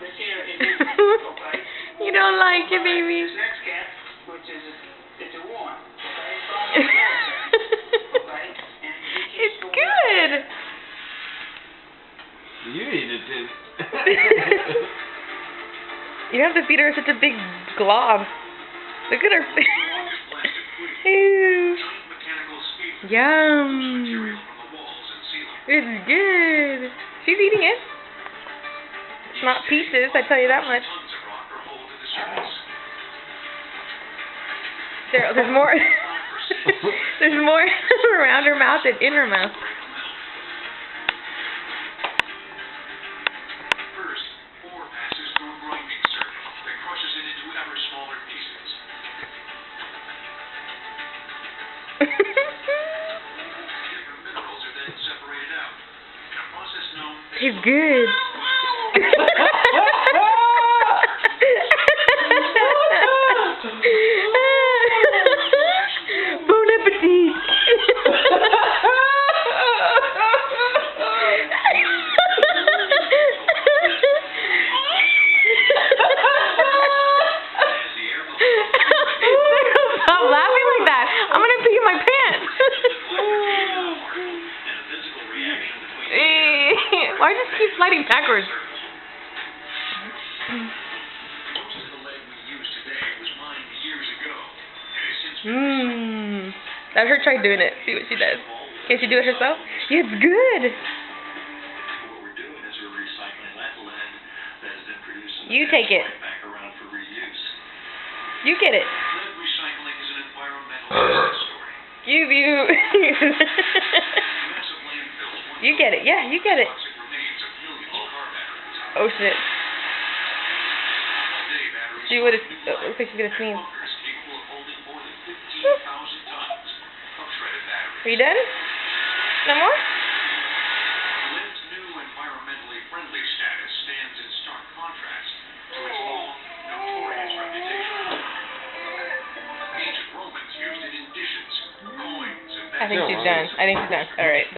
This here is okay? You don't like it, baby. This next cat, which is it's a one, okay? Okay? And It's good. You eat it too. You don't have to feed her such a big glob. Look at her face. Ew. Yum. It's good. She's eating it. It's not pieces, I tell you that much. There's more. There's more around her mouth than in her mouth. First, 4 passes through a grinding circuit that crushes it into ever smaller pieces. Different minerals are then separated out in a process known as Tastes good. Bon appetit. Stop laughing like that. I'm gonna pee in my pants. Why does it keep sliding backwards? Let her try doing it. See what she does. Can she do it herself? Yeah, it's good. You take it. You get it. You. You get it. Yeah, you get it. Oh shit. She would have. Looks like she's gonna sneeze. Are you done? No more? Lynn's new environmentally friendly status stands in stark contrast to its long, notorious reputation. Ancient Romans used it in dishes, coins, and I think she's done. All right.